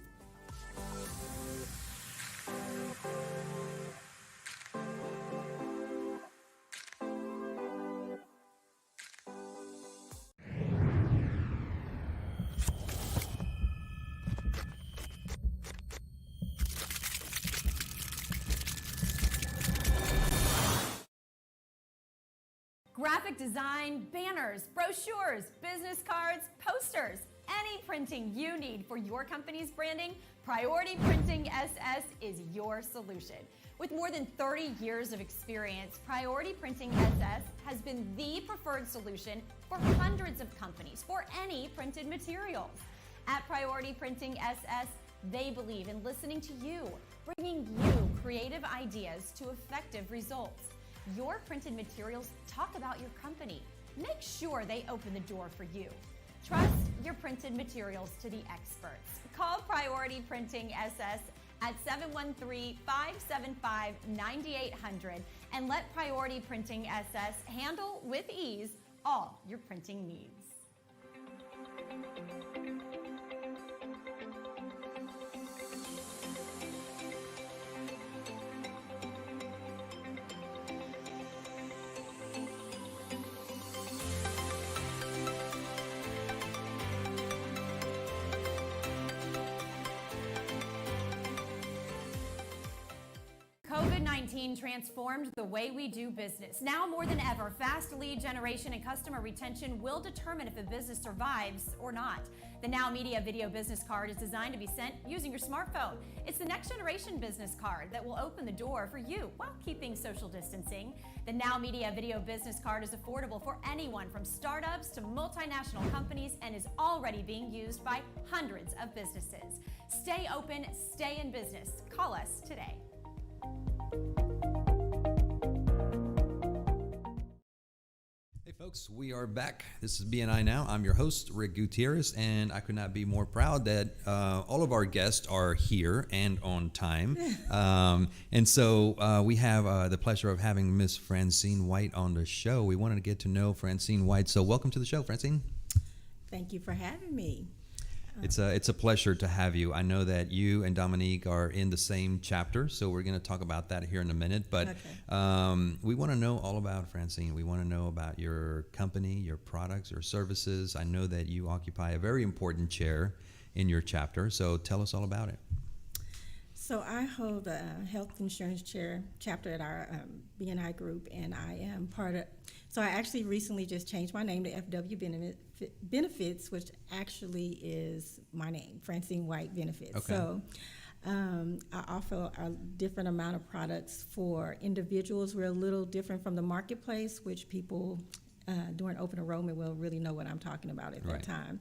Graphic design, banners, brochures, business cards, posters, any printing you need for your company's branding, Priority Printing SS is your solution. With more than 30 years of experience, Priority Printing SS has been the preferred solution for hundreds of companies for any printed materials. At Priority Printing SS, they believe in listening to you, bringing you creative ideas to effective results. Your printed materials talk about your company. Make sure they open the door for you. Trust your printed materials to the experts. Call Priority Printing SS at 713-575-9800 and let Priority Printing SS handle with ease all your printing needs. COVID-19 transformed the way we do business. Now more than ever, fast lead generation and customer retention will determine if a business survives or not. The Now Media Video Business Card is designed to be sent using your smartphone. It's the next generation business card that will open the door for you while keeping social distancing. The Now Media Video Business Card is affordable for anyone from startups to multinational companies and is already being used by hundreds of businesses. Stay open, stay in business. Call us today. Hey folks, we are back. This is Bni Now. I'm your host, Rick Gutierrez, and I could not be more proud that all of our guests are here and on time. And so we have the pleasure of having Miss Francine White on the show. We wanted to get to know Francine White, so welcome to the show, Francine. Thank you for having me. It's a pleasure to have you. I know that you and Dominique are in the same chapter, so we're going to talk about that here in a minute. But okay. We want to know all about Francine. We want to know about your company, your products, your services. I know that you occupy a very important chair in your chapter, so tell us all about it. So I hold the health insurance chapter at our BNI group, and I am part of. So I actually recently just changed my name to FW Benefits, which actually is my name, Francine White Benefits. Okay. So I offer a different amount of products for individuals. We're a little different from the marketplace, which people during open enrollment will really know what I'm talking about at that time.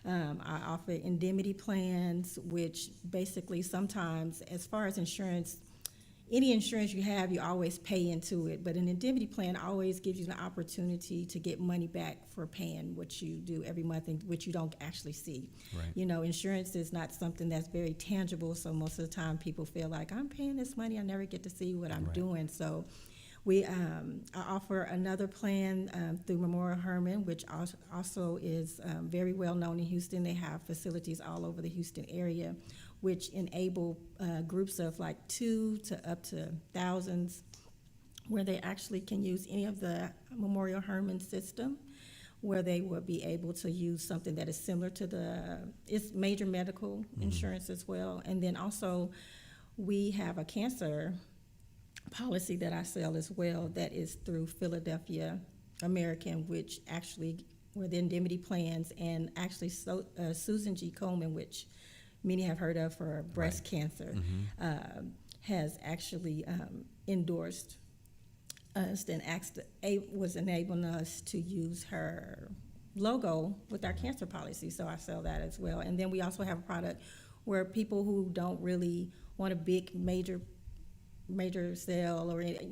I offer indemnity plans, which basically sometimes, as far as insurance, any insurance you have, you always pay into it. But an indemnity plan always gives you the opportunity to get money back for paying what you do every month and which you don't actually see. Right. You know, insurance is not something that's very tangible, so most of the time people feel like, I'm paying this money, I never get to see what I'm doing. So I offer another plan through Memorial Hermann, which also is very well known in Houston. They have facilities all over the Houston area, which enable groups of like 2 to up to thousands, where they actually can use any of the Memorial Hermann system, where they will be able to use something that is similar to it's major medical insurance as well. And then also we have a cancer policy that I sell as well that is through Philadelphia American, which actually were the indemnity plans, and actually Susan G. Komen, which many have heard of for breast cancer, has actually endorsed us and was enabling us to use her logo with our cancer policy. So I sell that as well. And then we also have a product where people who don't really want a big major sale, or they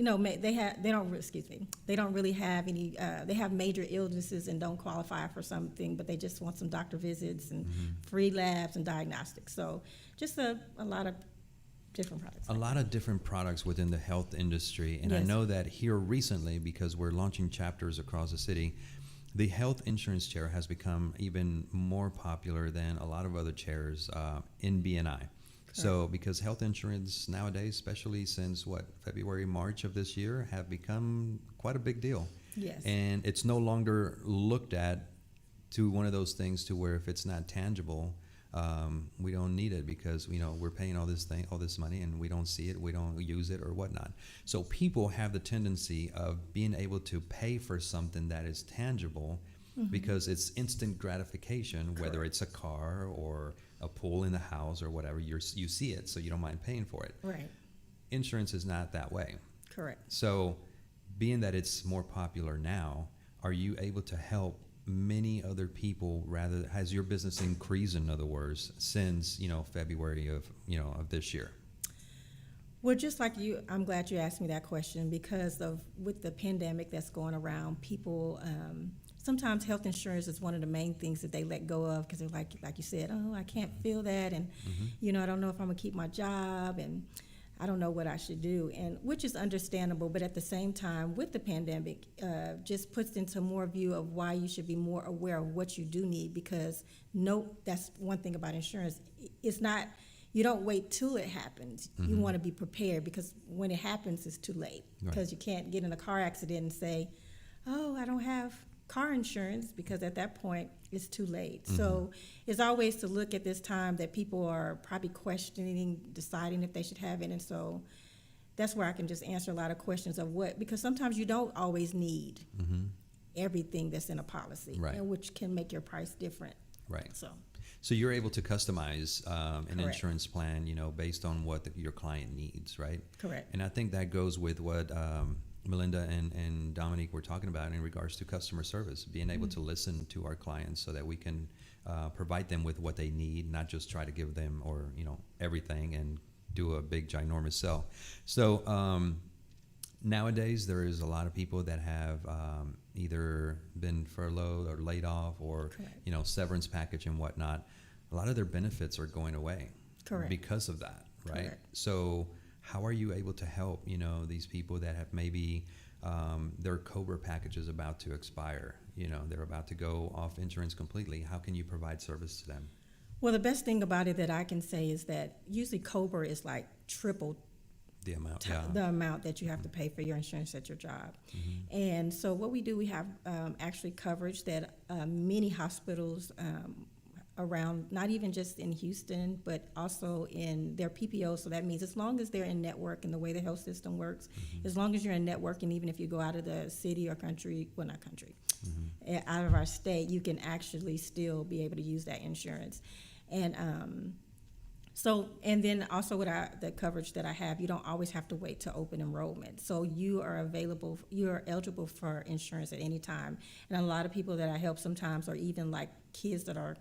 don't really have any. They have major illnesses and don't qualify for something, but they just want some doctor visits and free labs and diagnostics. So just a lot of different products. A lot of different products within the health industry, and yes. I know that here recently, because we're launching chapters across the city, the health insurance chair has become even more popular than a lot of other chairs in BNI. So because health insurance nowadays, especially since February, March of this year, have become quite a big deal. Yes. And it's no longer looked at to one of those things to where if it's not tangible, we don't need it because we're paying all this money and we don't see it, we don't use it or whatnot. So people have the tendency of being able to pay for something that is tangible because it's instant gratification, whether it's a car or a pool in the house or whatever, you see it, so you don't mind paying for it. Right. Insurance is not that way. Correct. So being that it's more popular now, are you able to help many other people? Has your business increased, in other words, since February of this year? Well, just like you, I'm glad you asked me that question because with the pandemic that's going around, people sometimes health insurance is one of the main things that they let go of because they're like you said, oh, I can't feel that, and I don't know if I'm gonna keep my job, and I don't know what I should do, and which is understandable. But at the same time, with the pandemic, just puts into more view of why you should be more aware of what you do need, because that's one thing about insurance. It's not. You don't wait till it happens. You want to be prepared because when it happens, it's too late. Because you can't get in a car accident and say, oh, I don't have car insurance, because at that point, it's too late. So it's always to look at this time that people are probably questioning, deciding if they should have it. And so that's where I can just answer a lot of questions of because sometimes you don't always need everything that's in a policy, Right. and which can make your price different. Right. So you're able to customize an Correct. insurance plan, based on what your client needs, right? correct. And I think that goes with what Melinda and Dominique were talking about in regards to customer service, being able to listen to our clients so that we can provide them with what they need, not just try to give them everything and do a big ginormous sell. So nowadays there is a lot of people that have either been furloughed or laid off or Correct. Severance package and whatnot. A lot of their benefits are going away Correct. because of that, right? Correct. So how are you able to help these people that have maybe their COBRA package is about to expire, they're about to go off insurance completely? How can you provide service to them? Well, the best thing about it that I can say is that usually COBRA is like triple The amount, the amount that you have to pay for your insurance at your job. And so what we do, we have actually coverage that many hospitals around, not even just in Houston, but also in their PPO. So that means as long as they're in network and the way the health system works, as long as you're in network, and even if you go out of the city or country, well, not country, out of our state, you can actually still be able to use that insurance. And and then also with the coverage that I have, you don't always have to wait to open enrollment. So you are eligible for insurance at any time. And a lot of people that I help sometimes are even like kids that are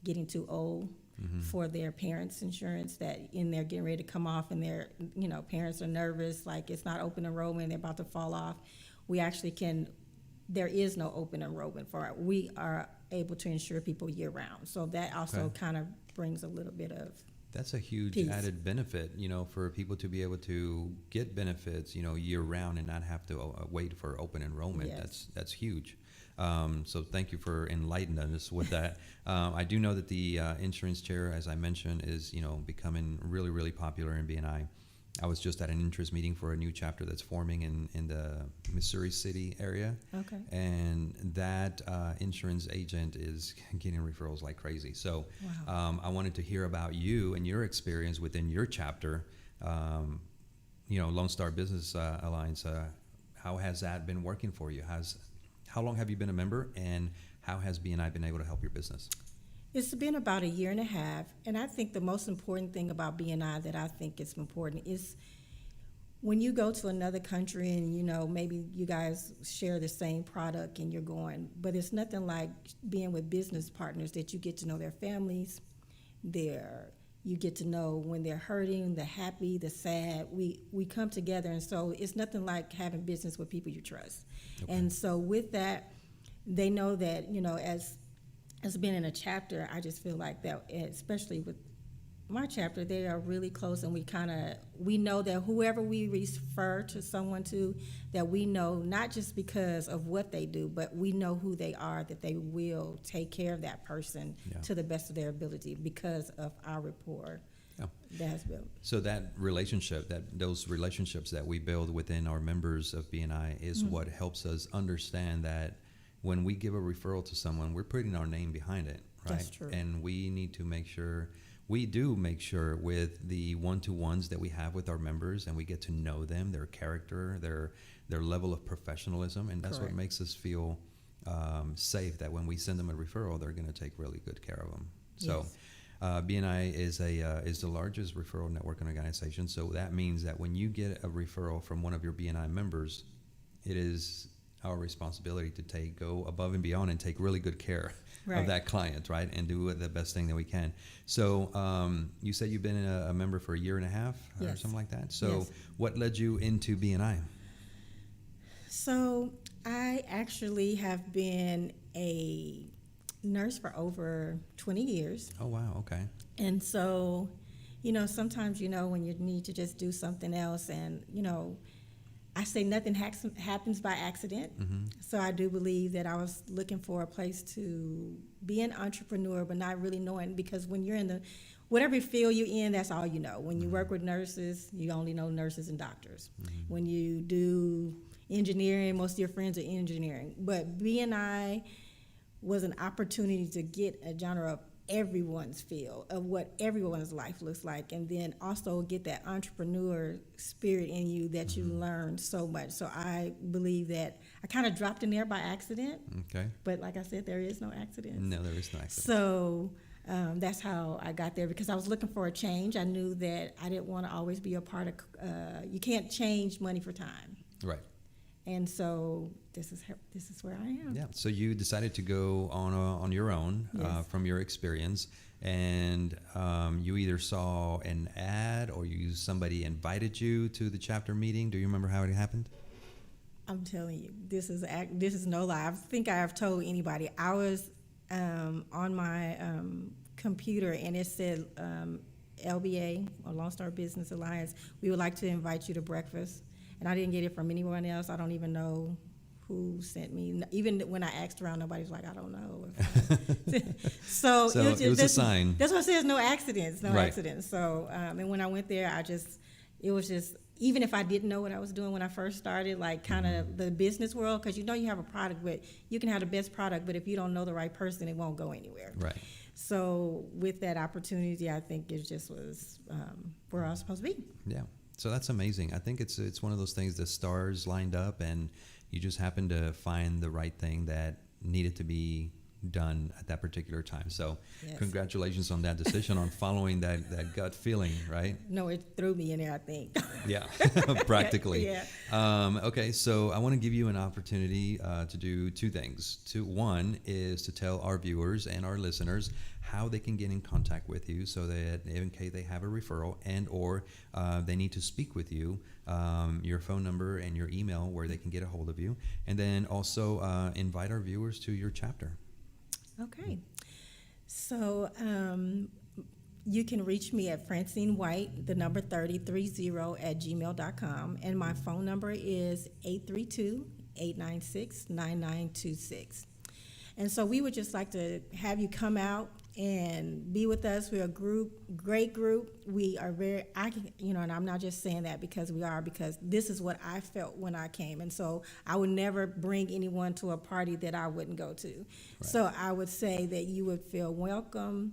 getting too old for their parents' insurance, they're getting ready to come off, and their parents are nervous, like it's not open enrollment, they're about to fall off. We actually there is no open enrollment for it. We are able to insure people year round. So that also kind of brings a little bit of That's a huge peace. added benefit, for people to be able to get benefits, year round and not have to wait for open enrollment. Yes. That's huge. So thank you for enlightening us with that. I do know that the insurance chair, as I mentioned, is becoming really, really popular in BNI. I was just at an interest meeting for a new chapter that's forming in the Missouri City area. Okay. And that insurance agent is getting referrals like crazy. So Wow. I wanted to hear about you and your experience within your chapter, Lone Star Business Alliance. How has that been working for you? How long have you been a member, and how has BNI been able to help your business? It's been about a year and a half, and I think the most important thing about BNI that I think is important is when you go to another country and maybe you guys share the same product and you're going, but it's nothing like being with business partners that you get to know their families, you get to know when they're hurting, the happy, the sad. We come together, and so it's nothing like having business with people you trust. Okay. And so with that, they know that as being in a chapter, I just feel like that, especially with my chapter, they are really close, and we know that whoever we refer to someone to, that we know not just because of what they do, but we know who they are, that they will take care of that person to the best of their ability because of our rapport that has built. So those relationships that we build within our members of BNI is what helps us understand that when we give a referral to someone, we're putting our name behind it, right? That's true. And we need to make sure with the one-to-ones that we have with our members, and we get to know them, their character, their level of professionalism, and that's Correct. what makes us feel safe that when we send them a referral, they're going to take really good care of them. So BNI is the largest referral network and organization. So that means that when you get a referral from one of your BNI members, it is our responsibility to go above and beyond and take really good care of that client, right? And do the best thing that we can. So you said you've been a member for a year and a half or Yes. something like that. So Yes. what led you into BNI? So I actually have been a nurse for over 20 years. Oh, wow. Okay. And so, sometimes, when you need to just do something else, and, I say nothing happens by accident. So I do believe that I was looking for a place to be an entrepreneur, but not really knowing, because when you're in whatever field you're in, that's all you know. When you work with nurses, you only know nurses and doctors. When you do engineering, most of your friends are engineering. But BNI was an opportunity to get a genre of everyone's feel of what everyone's life looks like, and then also get that entrepreneur spirit in you that you learn so much. So I believe that I kind of dropped in there by accident. Okay. But like I said, there is no accident. No, there is no accident. So that's how I got there, because I was looking for a change. I knew that I didn't want to always be a part of, you can't change money for time. Right. And so this is where I am. Yeah. So you decided to go on your own Yes. from your experience, and you either saw an ad or somebody invited you to the chapter meeting. Do you remember how it happened? I'm telling you, this is no lie. I think I have told anybody. I was on my computer, and it said LBA, or Lone Star Business Alliance. We would like to invite you to breakfast. And I didn't get it from anyone else. I don't even know who sent me. Even when I asked around, nobody was like, I don't know. So it was a sign. That's why I say there's no accidents, Right. accidents. So, and when I went there, it was just, even if I didn't know what I was doing when I first started, like kind of the business world, because you have a product, but you can have the best product, but if you don't know the right person, it won't go anywhere. Right. So with that opportunity, I think it just was where I was supposed to be. Yeah. So that's amazing. I think it's one of those things, the stars lined up and you just happened to find the right thing that needed to be done at that particular time. So Yes. Congratulations on that decision, on following that gut feeling, right? No, it threw me in there, I think. Yeah, practically. Yeah. Okay, so I want to give you an opportunity to do two things. One is to tell our viewers and our listeners how they can get in contact with you, so that in case they have a referral and or they need to speak with you, your phone number and your email where they can get a hold of you, and then also invite our viewers to your chapter. Okay. So you can reach me at Francine White, the number 3030 @gmail.com, and my phone number is 832-896-9926. And so we would just like to have you come out and be with us. We're a great group. We are and I'm not just saying that because this is what I felt when I came. And so I would never bring anyone to a party that I wouldn't go to. Right. So I would say that you would feel welcome.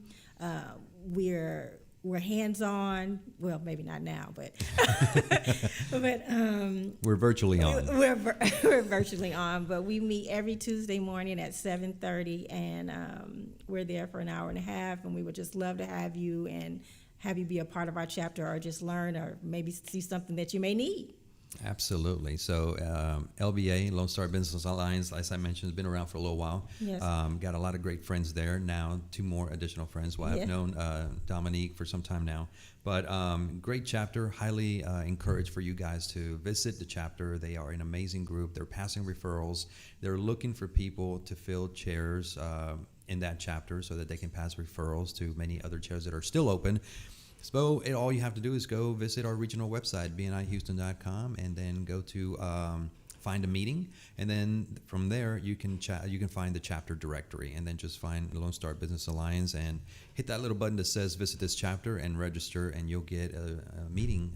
We're hands-on. Well, maybe not now, but we're virtually on. We're virtually on, but we meet every Tuesday morning at 7:30, and we're there for an hour and a half. And we would just love to have you be a part of our chapter, or just learn, or maybe see something that you may need. Absolutely. So LBA, Lone Star Business Alliance, as I mentioned, has been around for a little while. Yes. Got a lot of great friends there. Now 2 more additional friends. Well, I've known Dominique for some time now. But great chapter. Highly encouraged for you guys to visit the chapter. They are an amazing group. They're passing referrals. They're looking for people to fill chairs in that chapter so that they can pass referrals to many other chairs that are still open. So all you have to do is go visit our regional website, bnihouston.com, and then go to find a meeting, and then from there you can find the chapter directory, and then just find the Lone Star Business Alliance and hit that little button that says visit this chapter and register, and you'll get a meeting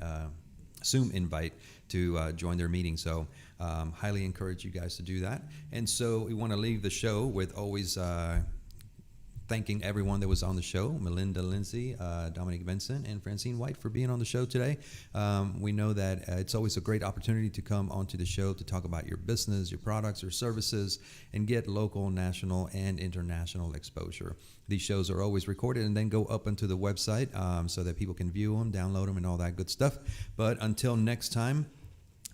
Zoom invite to join their meeting. So highly encourage you guys to do that. And so we want to leave the show with always thanking everyone that was on the show, Melinda Lindsay, Dominique Vincent, and Francine White for being on the show today. We know that it's always a great opportunity to come onto the show to talk about your business, your products, your services, and get local, national, and international exposure. These shows are always recorded and then go up onto the website so that people can view them, download them, and all that good stuff. But until next time,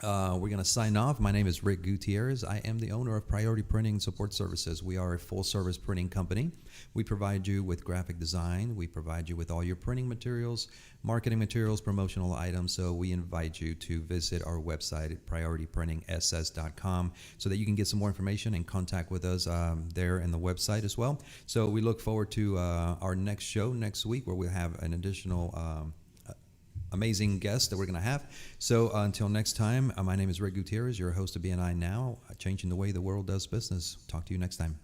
we're going to sign off. My name is Rick Gutierrez. I am the owner of Priority Printing Support Services. We are a full-service printing company. We provide you with graphic design. We provide you with all your printing materials, marketing materials, promotional items. So we invite you to visit our website at priorityprintingss.com so that you can get some more information and contact with us there in the website as well. So we look forward to our next show next week, where we'll have an additional amazing guest that we're going to have. So until next time, my name is Rick Gutierrez, your host of BNI Now, changing the way the world does business. Talk to you next time.